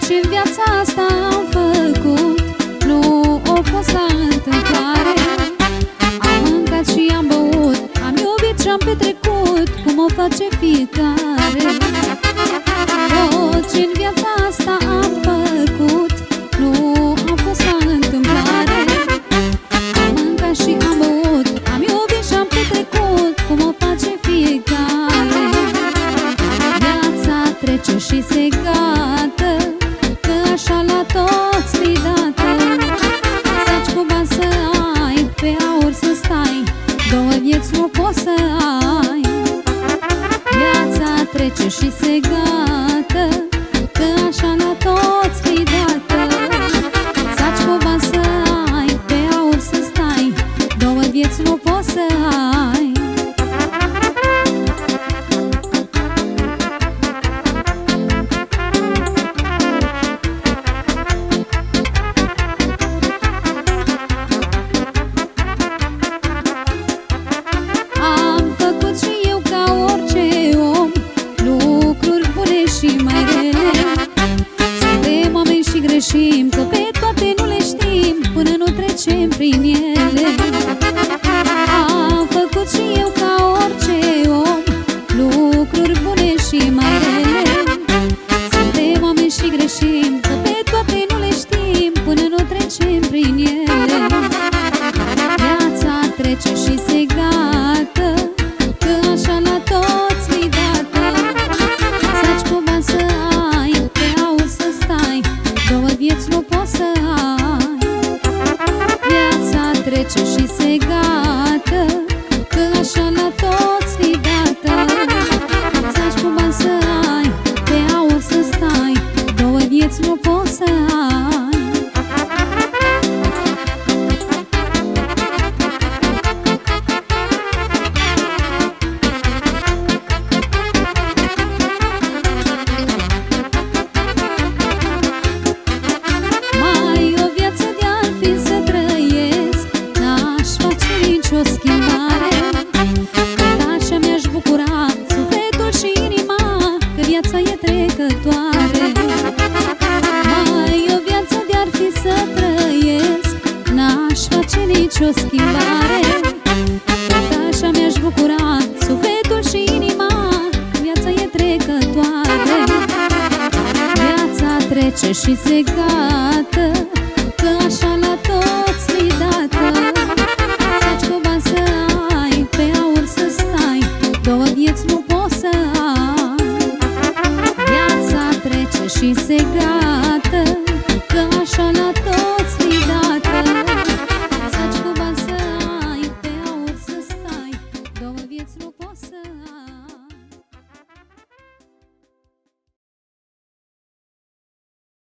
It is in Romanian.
Ce-n viața asta am făcut nu o fost la întâmplare. Am mâncat și am băut, am iubit și-am petrecut cum o face fiecare. Ce-n viața asta am făcut nu a fost la întâmplare. Am mâncat și am băut, am iubit și-am petrecut cum o face fiecare. Viața trece și se gata, că așa la toți li dată. Saci cu bani să ai, pe aur să stai, două vieți nu poți să ai. Viața trece și se gata, că așa la toți li dată. Saci cu bani să ai, pe aur să stai, două vieți nu poți să ai. Greșim, că pe toate nu le știm până nu trecem prin ele. Am făcut și eu ca orice om lucruri bune și mai rele. Suntem oameni și greșim, că pe toate nu le știm până nu trecem prin ele. Viața trece și se gata, că așa la toți li dată. Saci cu bani să ai, pe aur să stai, două vieți nu poți să ai. Viața trece și se gata, că așa la toți li dată. Saci cu bani să ai, pe aur să stai, două vieți nu poți să ai. O schimbare, că așa mi-aș bucura sufletul și inima, că viața e trecătoare. Mai o viață de-ar fi să trăiesc, n-aș face nicio schimbare. Că așa mi-aș bucura sufletul și inima, că viața e trecătoare. Viața trece și se gata, că așa la toți li dată. Două vieți nu poți să ai. Viața trece și se gata, că așa la